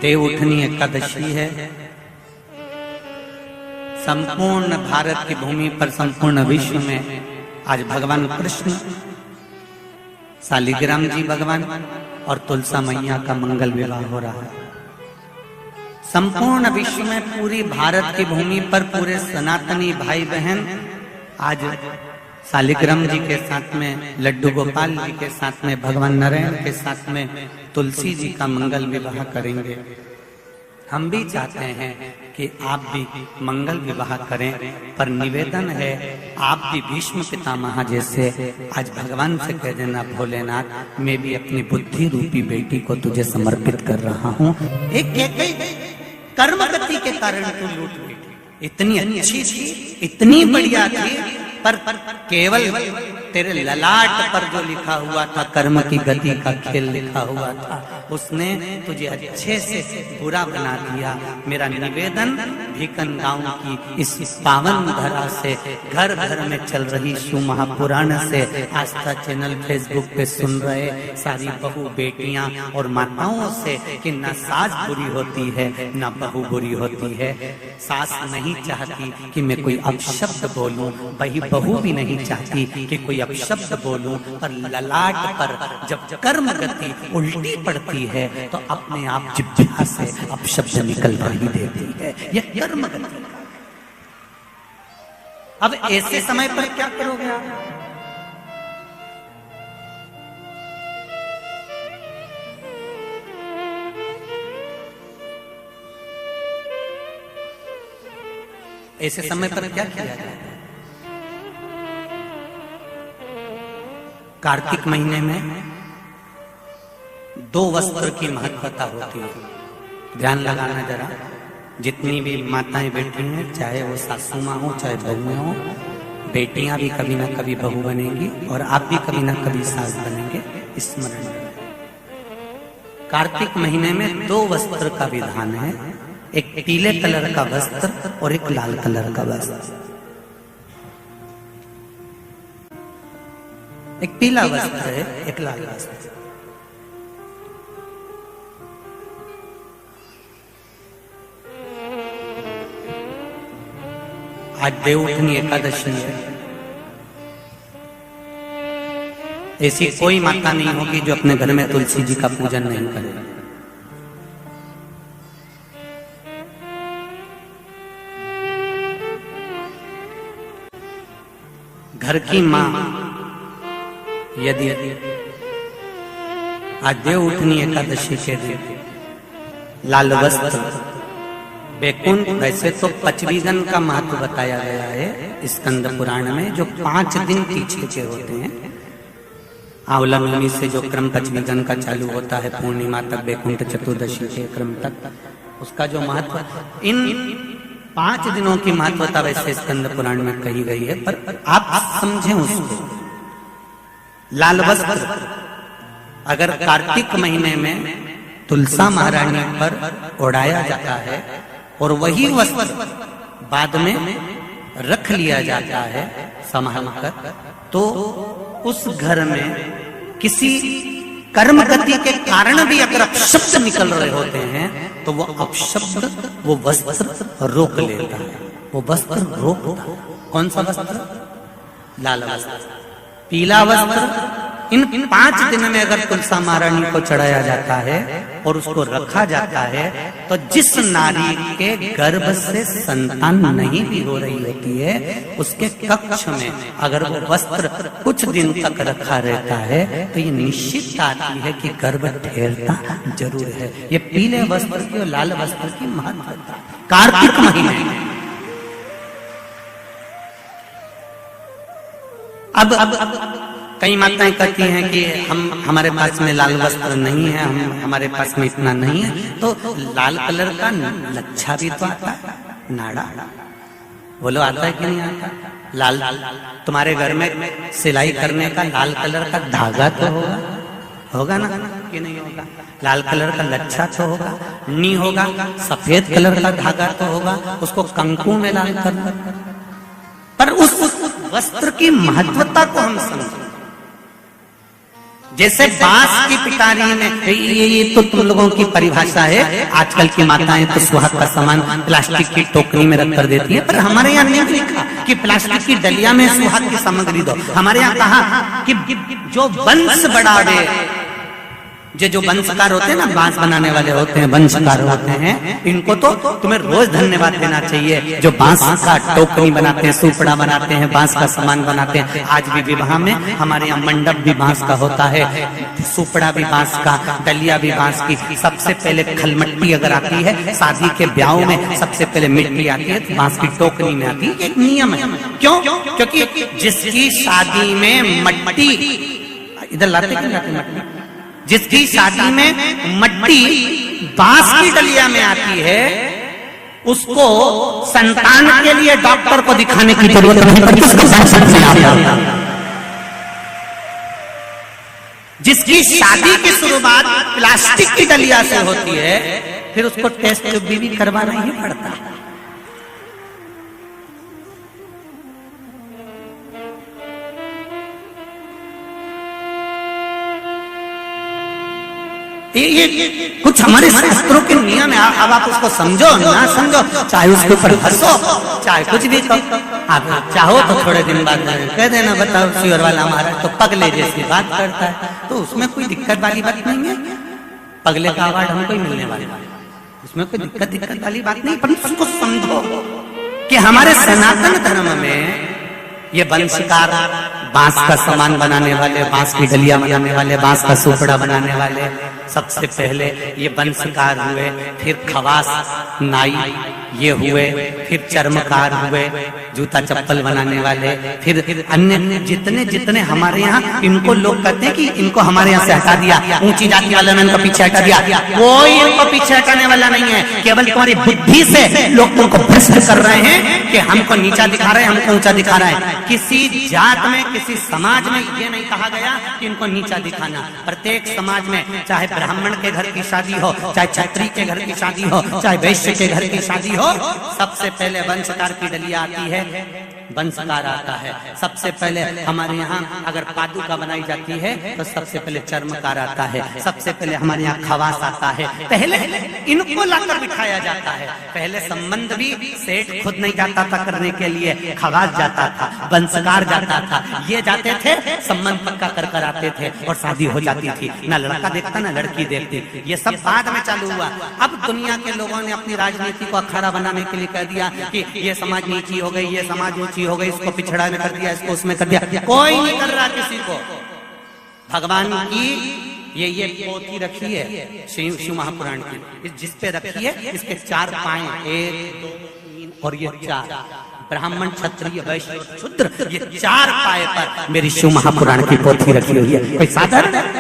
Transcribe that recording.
देवउठनी एकादशी है। संपूर्ण भारत की भूमि पर, संपूर्ण विश्व में आज भगवान कृष्ण, शालिग्राम जी भगवान और तुलसा मैया का मंगल विवाह हो रहा है। संपूर्ण विश्व में, पूरी भारत की भूमि पर पूरे सनातनी भाई बहन आज शालिग्राम जी के साथ में, लड्डू गोपाल जी के साथ में, भगवान नारायण के साथ में तुलसी जी का मंगल विवाह करेंगे। हम भी चाहते हैं कि आप भी मंगल विवाह करें, पर निवेदन है आप भी भीष्म पितामह जैसे आज भगवान से कह देना, भोलेनाथ मैं भी अपनी बुद्धि रूपी बेटी को तुझे समर्पित कर रहा हूँ। एक कर्म गति के कारण तू लूट बैठी, इतनी अच्छी थी, इतनी बढ़िया थी, पर केवल तेरे ललाट पर जो लिखा हुआ था कर्म की गति का खेल लिखा हुआ था, उसने तुझे अच्छे से बुरा बना दिया। मेरा निवेदन भीकन गांव की इस पावन धरा से, घर घर में चल रही शिव महापुराण से, आस्था चैनल फेसबुक पे सुन रहे सारी बहू बेटियां और माताओं से कि ना सास बुरी होती है ना बहू बुरी होती है। सास नहीं चाहती कि मैं कोई अपशब्द बोलूं, वही बहू भी नहीं चाहती कि कोई अपशब्द बोलूं, पर ललाट पर जब कर्म गति उल्टी पड़ती है तो अपने आप जिह्वा से अपशब्द निकल ही देती है। यह कर्म गति। अब ऐसे समय पर क्या करोगे आप? ऐसे समय पर क्या किया जाए? कार्तिक महीने में 2 वस्त्र की महत्वता होती है। ध्यान लगाना जरा, जितनी भी माताएं बैठी हैं, चाहे वो सासू माँ हो चाहे बहुएं हो, बेटियां भी कभी ना कभी बहू बनेंगी और आप भी कभी ना कभी सास बनेंगे, स्मरण रखें। कार्तिक महीने में 2 वस्त्र का विधान है, एक पीले कलर का वस्त्र और एक लाल कलर का वस्त्र। एक पीला वस्त्र है, एक लाल वस्त्र। आज देवउठनी एकादशी है। ऐसी कोई माता नहीं होगी जो अपने घर में तुलसी जी का पूजन नहीं करे। घर की मां यदि आज देवउठनी एकादशी के दिन लाल वस्त्र, बैकुंठ, वैसे तो 25 का महत्व बताया गया है स्कंद पुराण में, जो 5 दिन पीछे के होते हैं। आंवला नवमी से जो क्रम 25 का चालू होता है, पूर्णिमा तक, बैकुंठ चतुर्दशी के क्रम तक, उसका जो महत्व, इन 5 दिनों की महत्वता वैसे स्कंद पुराण में कही गई है, पर आप समझें उसको। लाल वस्त्र अगर कार्तिक महीने में तुलसा महारानी पर ओढ़ाया जाता है और वही वस्त्र बाद में रख लिया जाता है संभाल कर, तो उस घर में किसी कर्म गति के कारण भी अगर अपशब्द निकल रहे होते हैं तो वो अपशब्द, वो वस्त्र रोक लेता है। वो वस्त्र रोकता है। कौन सा वस्त्र? लाल वस्त्र, पीला वस्त्र। इन 5 दिन में अगर तुलसा महारानी को चढ़ाया जाता है और उसको रखा जाता है, तो जिस नारी के गर्भ से संतान नहीं भी हो रही होती है, उसके कक्ष में अगर वो वस्त्र कुछ दिन तक रखा रहता है तो ये निश्चित आती है कि गर्भ ठहरता जरूर है। ये पीले वस्त्र की और लाल वस्त्र की महत्वता कार्तिक महीने में। अब कई माताएं कहती हैं कि हमारे पास में लाल वस्त्र नहीं है, हमारे पास में इतना नहीं है, तो लाल कलर का लच्छा भी तो आता है, नाड़ा। बोलो आता है कि नहीं आता? लाल, तुम्हारे घर में सिलाई करने का लाल कलर का धागा तो होगा, होगा ना कि नहीं होगा? लाल कलर का लच्छा तो होगा, नहीं होगा सफेद कलर का धागा तो होगा, उसको कंकु में लाल करना। पर उस वस्त्र की महत्वता को हम समझें। जैसे बांस की पिटारी में, ये तो तुम लोगों की परिभाषा है। आजकल की माताएं तो सुहाग का सामान प्लास्टिक की टोकरी में रख कर देती है, पर हमारे यहाँ नहीं लिखा कि प्लास्टिक की डलिया में सुहाग की सामग्री दो। हमारे यहाँ कहा कि जो वंश बढ़ावे, जो वंशकार होते हैं ना, बांस बनाने वाले होते हैं, वंशकार होते हैं, इनको तो तुम्हें रोज धन्यवाद देना चाहिए। जो बांस का टोकरी बनाते हैं, सुपड़ा बनाते हैं, बांस का सामान बनाते हैं। आज भी विवाह में हमारे यहाँ मंडप भी बांस का होता है, सुपड़ा भी बांस का, डलिया भी बांस की। सबसे पहले खलमट्टी अगर आती है शादी के ब्याह में, सबसे पहले मिट्टी आती है तो बांस की टोकरी में आती है। एक नियम है। क्यों? क्योंकि जिसकी शादी में मट्टी, इधर लाते मट्टी, जिसकी शादी में मट्टी बांस की डलिया में आती है, उसको संतान के लिए डॉक्टर को दिखाने की जरूरत नहीं पड़ती। जिसकी शादी की शुरुआत प्लास्टिक की डलिया से होती है, फिर उसको टेस्ट भी करवाना ही पड़ता है। ये कुछ हमारे शास्त्रों के नियम है। अब आप उसको समझो ना समझो, चाहे उसके ऊपर हंसो, चाहे कुछ भी करो, आप चाहो तो थोड़े दिन बाद कह देना, बताओ शिवर वाला महाराज तो पगले जैसी बात करता है, तो उसमें कोई दिक्कत वाली बात नहीं है। पगले का अवार्ड हमको ही मिलने वाला है, उसमें कोई दिक्कत वाली बात नहीं। पर उसको समझो कि हमारे सनातन धर्म में ये वंशकार, बांस का सामान बनाने वाले, बांस की डलिया बनाने वाले, बांस का सुपड़ा बनाने वाले, सबसे पहले ये वंशकार हुए, फिर खवास नाई ये हुए, फिर चर्मकार हुए, जूता चप्पल बनाने वाले, फिर अन्य जितने जितने हमारे यहाँ, इनको लोग कहते हैं कि इनको हमारे यहाँ से हटा दिया, ऊंची जाति वालों ने इनको पीछे हटा दिया। कोई इनको पीछे हटाने वाला नहीं है। केवल तुम्हारी बुद्धि से लोग तुमको भ्रष्ट कर रहे हैं कि हमको नीचा दिखा रहे हैं, हमको ऊंचा दिखा रहे हैं। किसी जात में, किसी समाज में ये नहीं कहा गया कि इनको नीचा दिखाना। प्रत्येक समाज में, चाहे ब्राह्मण के घर की शादी हो, चाहे क्षत्रिय के घर की शादी हो, चाहे वैश्य के घर की शादी हो, सबसे पहले वंशकार की डलिया आती है, वंशकार आता है। सबसे पहले हमारे यहाँ अगर पादुका बनाई जाती है तो सबसे पहले चर्मकार आता है, सबसे पहले हमारे यहाँ खवास आता है। पहले इनको लाकर बिठाया जाता है। पहले संबंध भी सेठ खुद नहीं जाता था करने के लिए, खवास जाता था, वंशकार जाता था, ये जाते थे, संबंध पक्का कर कर आते थे और शादी हो जाती थी। ना लड़का देखता ना लड़की देखती। ये सब बाद में चालू हुआ। अब दुनिया के लोगों ने अपनी राजनीति को अखाड़ा बनाने के लिए कह दिया कि ये समाज नीची हो गई, ये समाज ऊंची हो गई, इसको पिछड़ा में कर दिया, इसको उसमें कर दिया। कोई नहीं कर रहा किसी को। भगवान की ये पोथी रखी है शिव महापुराण की, जिस पे रखी है, इसके 4 पाए, 1 2 3 और ये 4, ब्राह्मण क्षत्रिय वैश्य शूद्र, ये 4 पाए पर मेरी शिव महापुराण की पोथी रखी हुई है। कोई साधारण